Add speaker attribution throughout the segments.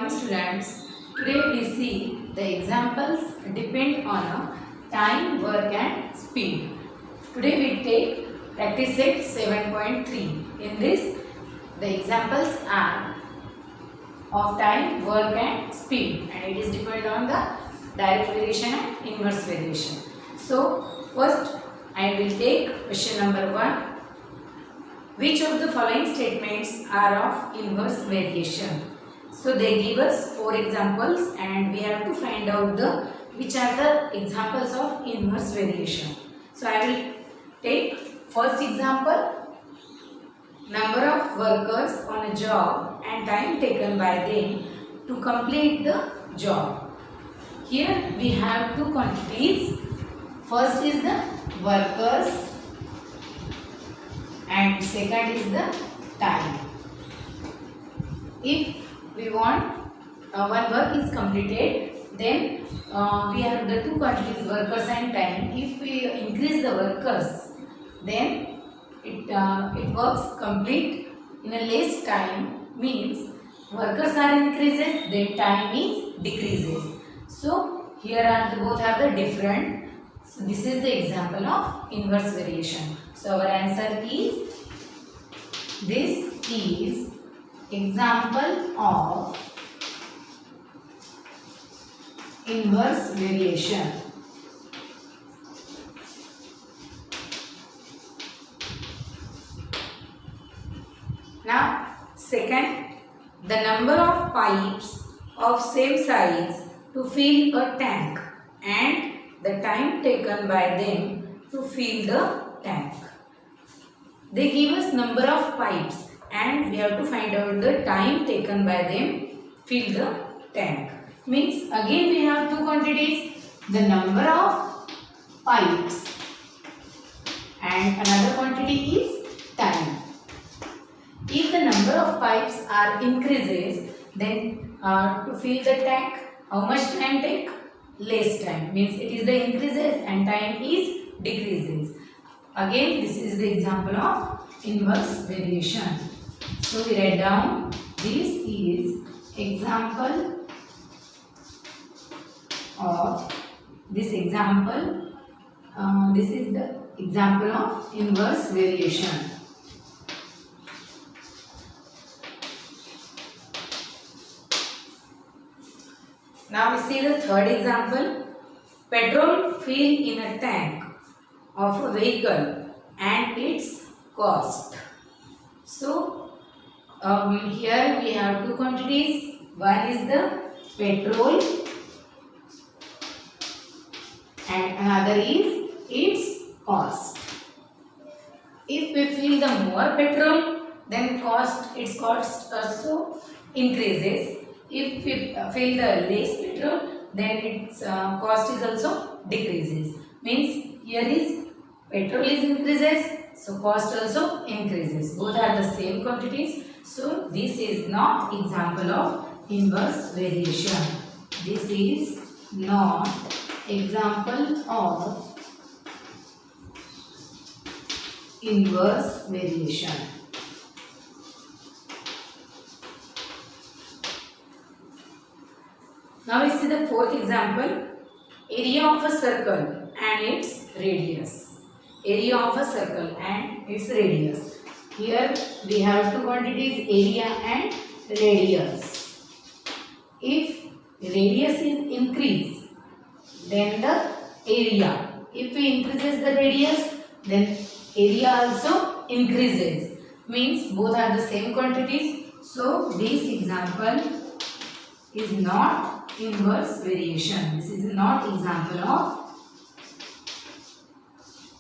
Speaker 1: morning students. Today we see the examples depend on a time, work and speed. Today we take practice set 7.3. In this the examples are of time, work and speed, and it is depend on the direct variation and inverse variation. So first I will take question number 1. Which of the following statements are of inverse variation? So they give us 4 examples and we have to find out which are the examples of inverse variation. So I will take first example. Number of workers on a job and time taken by them to complete the job. Here we have 2 quantities. First is the workers and second is the time. If we want one work is completed, then we have the 2 quantities workers and time. If we increase the workers, then it works complete in a less time, means workers are increases, then time is decreases. So here both are the different. So this is the example of inverse variation. So our answer is, this is example of inverse variation. Now second, the number of pipes of same size to fill a tank and the time taken by them to fill the tank. They give us number of pipes and we have to find out the time taken by them fill the tank. Means again we have 2 quantities, the number of pipes and another quantity is time. If the number of pipes are increases, then to fill the tank, how much time take? Less time. Means it is the increases and time is decreases. Again this is the example of inverse variation. So we write down, this is example of this is the example of inverse variation. Now we see the third example. Petrol fill in a tank of a vehicle and its cost. So here we have 2 quantities. One is the petrol and another is its cost. If we fill the more petrol, then its cost also increases. If we fill the less petrol, then its cost is also decreases. Means here is petrol is increases, so cost also increases. Both are the same quantities. So this is not example of inverse variation. This is not example of inverse variation. Now we see the fourth example. Area of a circle and its radius. Area of a circle and its radius. Here we have 2 quantities, area and radius. If radius is increased, then the area. If we increases the radius, then area also increases. Means both are the same quantities. So this example is not inverse variation. This is not example of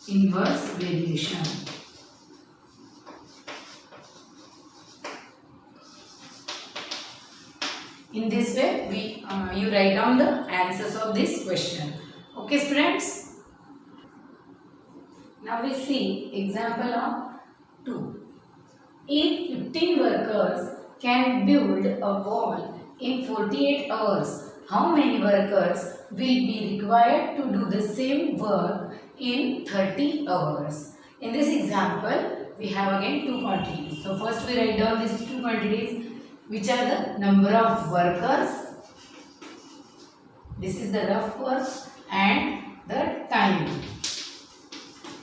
Speaker 1: inverse variation. In this way, you write down the answers of this question. Okay, students. Now we see example of 2. If 15 workers can build a wall in 48 hours, how many workers will be required to do the same work in 30 hours? In this example, we have again 2 quantities. So first we write down these 2 quantities. which are the number of workers. This is the rough work and the time.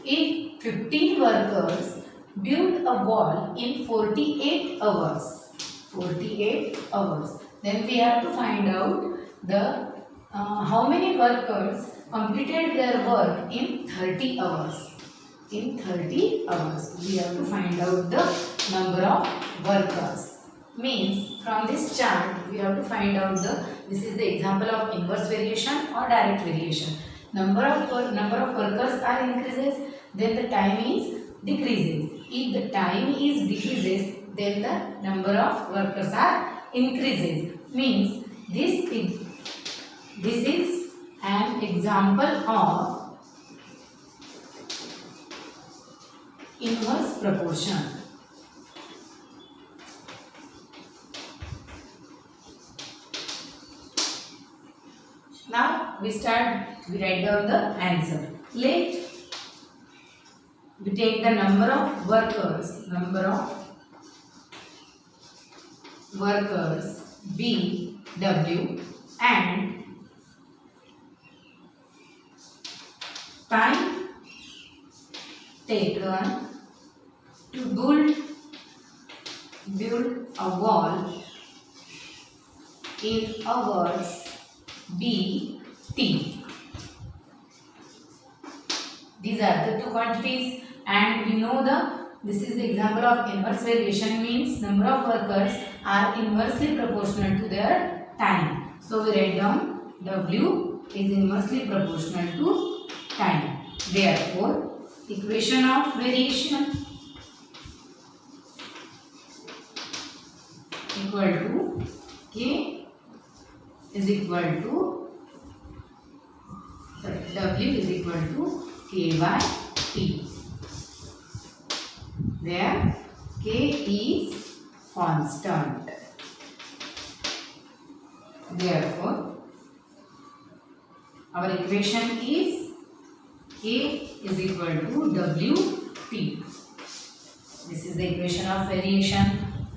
Speaker 1: If 15 workers build a wall in 48 hours, then we have to find out the how many workers completed their work in 30 hours. In 30 hours, we have to find out the number of workers. Means from this chart, we have to find out this is the example of inverse variation or direct variation. Number of workers are increases, then the time is decreases. If the time is decreases, then the number of workers are increases. Means this is an example of inverse proportion. Now we write down the answer. Let we take the number of workers B, W and time taken to build a wall in hours B, T. These are the two quantities, and we know this is the example of inverse variation, means number of workers are inversely proportional to their time. So we write down W is inversely proportional to time. Therefore, equation of variation equal to K is equal to W is equal to K by T, where K is constant. Therefore, our equation is K is equal to WT. This is the equation of variation.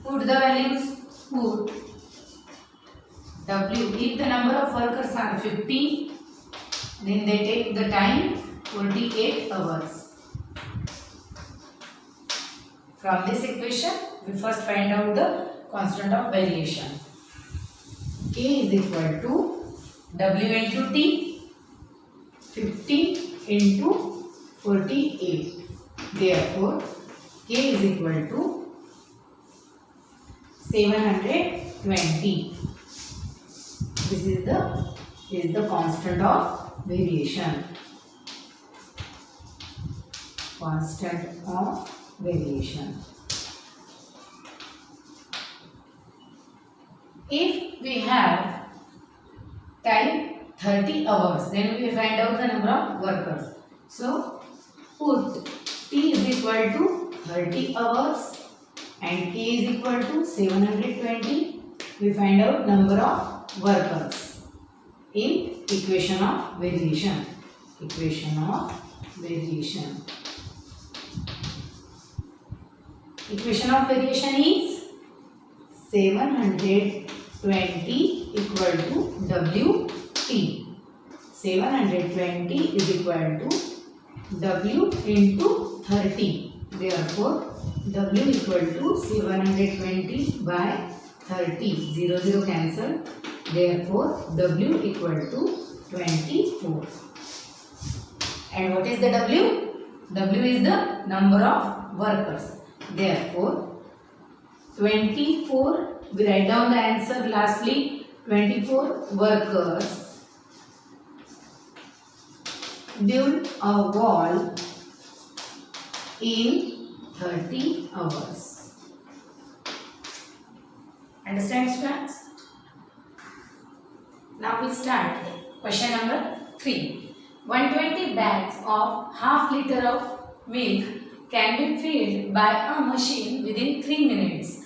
Speaker 1: Put the values. Put W. If the number of workers are 15, then they take the time 48 hours. From this equation, we first find out the constant of variation. K is equal to W into T, 15 into 48. Therefore, K is equal to 720. This is the constant of variation. Constant of variation. If we have time 30 hours, then we find out the number of workers. So put T is equal to 30 hours and K is equal to 720. We find out number of workers in equation of variation. Equation of variation. Equation of variation is 720 equal to WT. 720 is equal to W into 30. Therefore, W equal to 720 by 30. 0, 0 cancel. Therefore, W equal to 24. And what is the W? W is the number of workers. Therefore, 24, we write down the answer lastly, 24 workers build a wall in 30 hours. Understand, students? Now we start question number 3. 120 bags of half liter of milk can be filled by a machine within 3 minutes.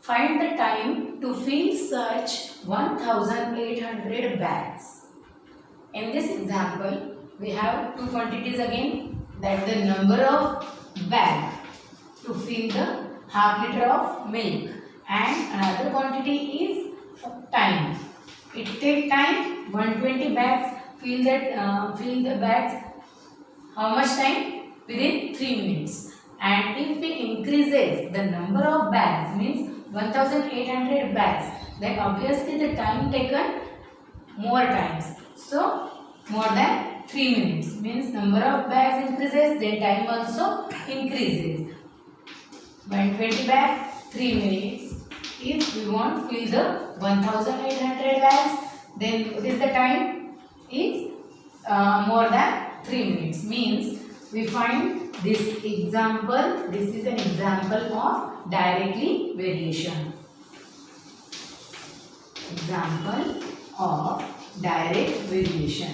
Speaker 1: Find the time to fill such 1800 bags. In this example, we have two quantities again, that the number of bag to fill the half liter of milk and another quantity is time. It take time 120 bags. Fill the bags. How much time? Within 3 minutes. And if we increases the number of bags, means 1800 bags, then obviously the time taken more times. So more than 3 minutes, means number of bags increases, then time also increases. 120 bags, 3 minutes. If we want to fill the 1800 bags, then what is the time? Is more than 3 minutes. Means we find this example. This is an example of directly variation. Example of direct variation.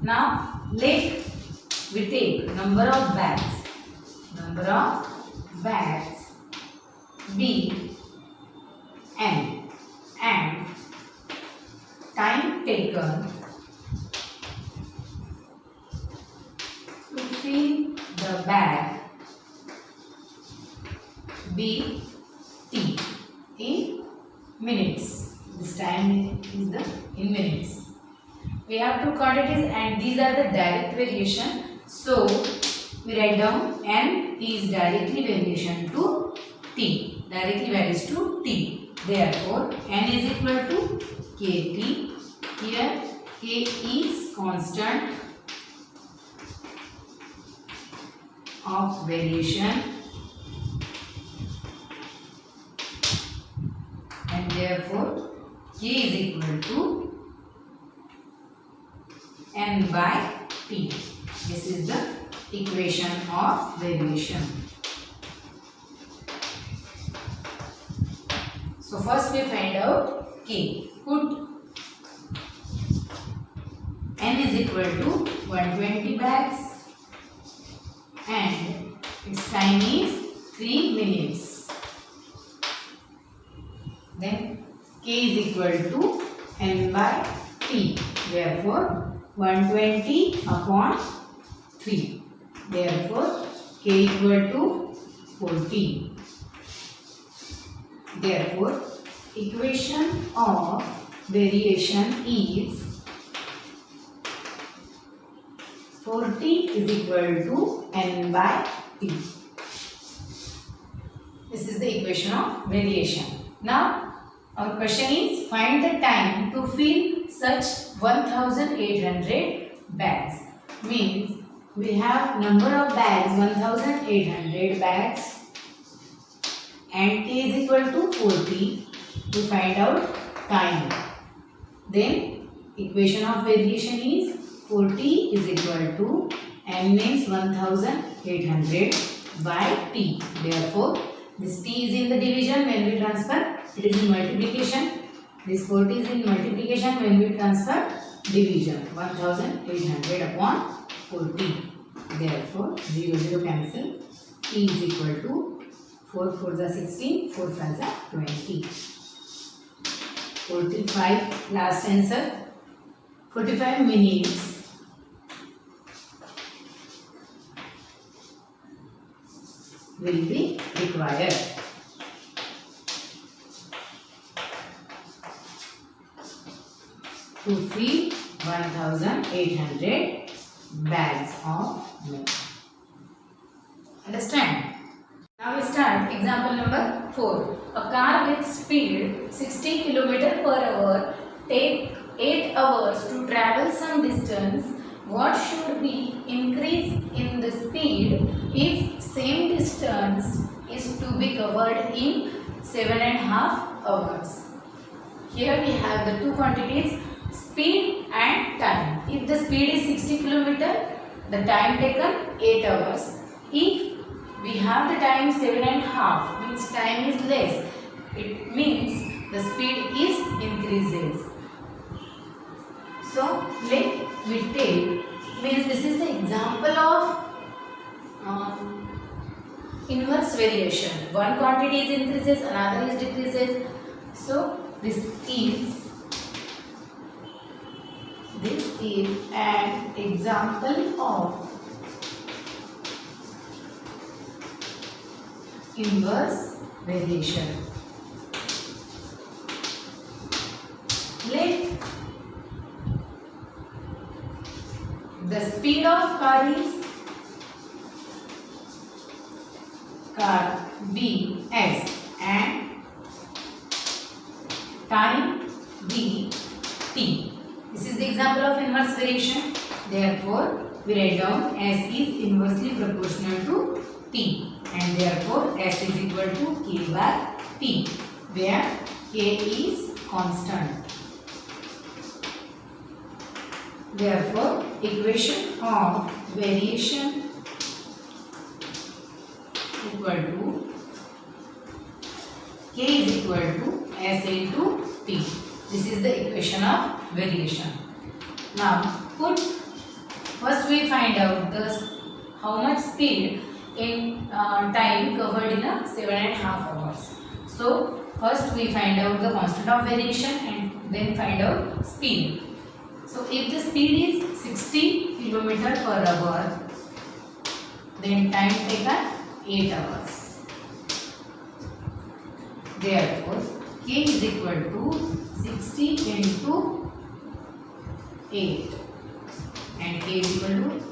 Speaker 1: Now let we take number of bags. Number of bags B N and time taken to fill the bag B T in minutes. This time is the in minutes. We have two quantities and these are the direct variation. So we write down N is directly variation to T. Directly varies to T. Therefore, N is equal to KT. Here K is constant of variation and therefore K is equal to N by T. This is the equation of variation. So first we find out K. Put N is equal to 120 bags and its time is 3 minutes. Then K is equal to N by T. Therefore 120 upon 3. Therefore K equal to 40. Therefore equation of variation is 40 is equal to N by T. This is the equation of variation. Now our question is find the time to fill such 1800 bags. Means we have number of bags 1800 bags and K is equal to 40 to find out time. Then equation of variation is 40 is equal to N means 1800 by T. Therefore this T is in the division. When we transfer, it is in multiplication. This 40 is in multiplication. When we transfer, division. 1800 upon 40. Therefore 0 0 cancel. T is equal to 4 4 is 16, 4 5 is 20. 45 last answer. 45 minutes will be required. To fill 1800 bags of milk. Understand? Now we start example number 4. A car with speed 60 km per hour take 8 hours to travel some distance. What should be increase in the speed if same distance is to be covered in 7.5 hours? Here we have the two quantities, speed and time. If the speed is 60 km, the time taken 8 hours. If we have the time 7.5, means time is less. It means the speed is increases. So let we take, means this is the example of inverse variation. One quantity is increases, another is decreases. So this is an example of inverse variation. Let the speed of car be s and time be t. This is the example of inverse variation. Therefore, we write down s is inversely proportional to t, and therefore s is equal to k by t, where k is constant. Therefore, equation of variation equal to k is equal to s into t. This is the equation of variation. Now, first we find out how much speed in time covered in a 7.5 hours. So, first we find out the constant of variation and then find out speed. So, if the speed is 60 km per hour, then time taken 8 hours. Therefore, k is equal to 60 into 8, and k is equal to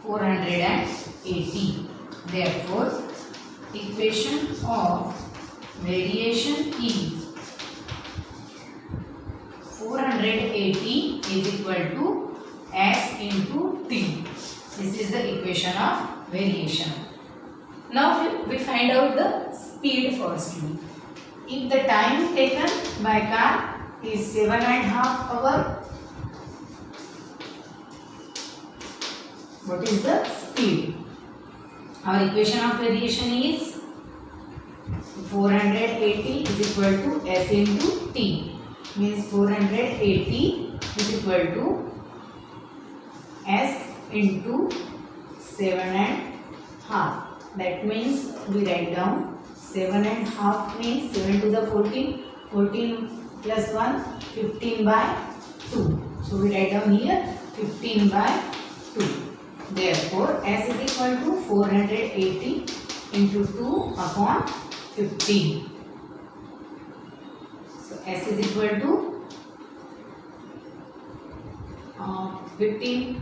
Speaker 1: 480. Therefore, equation of variation is 480 is equal to s into t. This is the equation of variation. Now we find out the speed firstly. If the time taken by car is 7.5 hours, what is the speed? Our equation of variation is 480 is equal to s into t. Means 480 is equal to s into 7.5. That means we write down 7.5 means 7 to the 14, 14 plus 1, 15 by 2. So we write down here 15 by 2. Therefore, s is equal to 480 into 2 upon 15. So s is equal to 15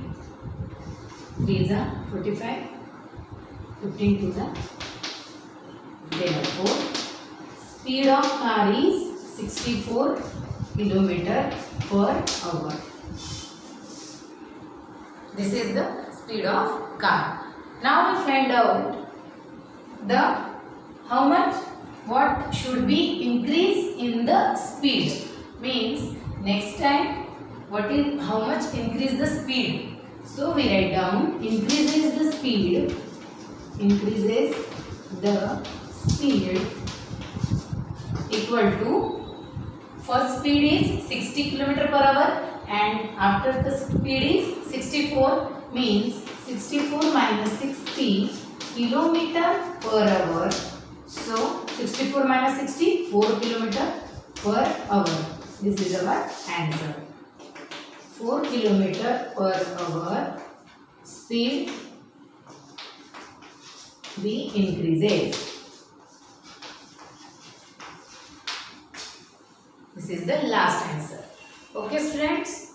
Speaker 1: 3s are 45, 15 2s are. Therefore, speed of car is 64 km per hour. This is the speed of car. Now we find out what should be increase in the speed. Means next time how much increase the speed. So we write down increases the speed equal to first speed is 60 km per hour and after the speed is 64, means 64 minus 60 km per hour. So 64 minus 60, 4 km per hour. This is our answer. 4 km per hour speed be increases. This is the last answer. Okay students.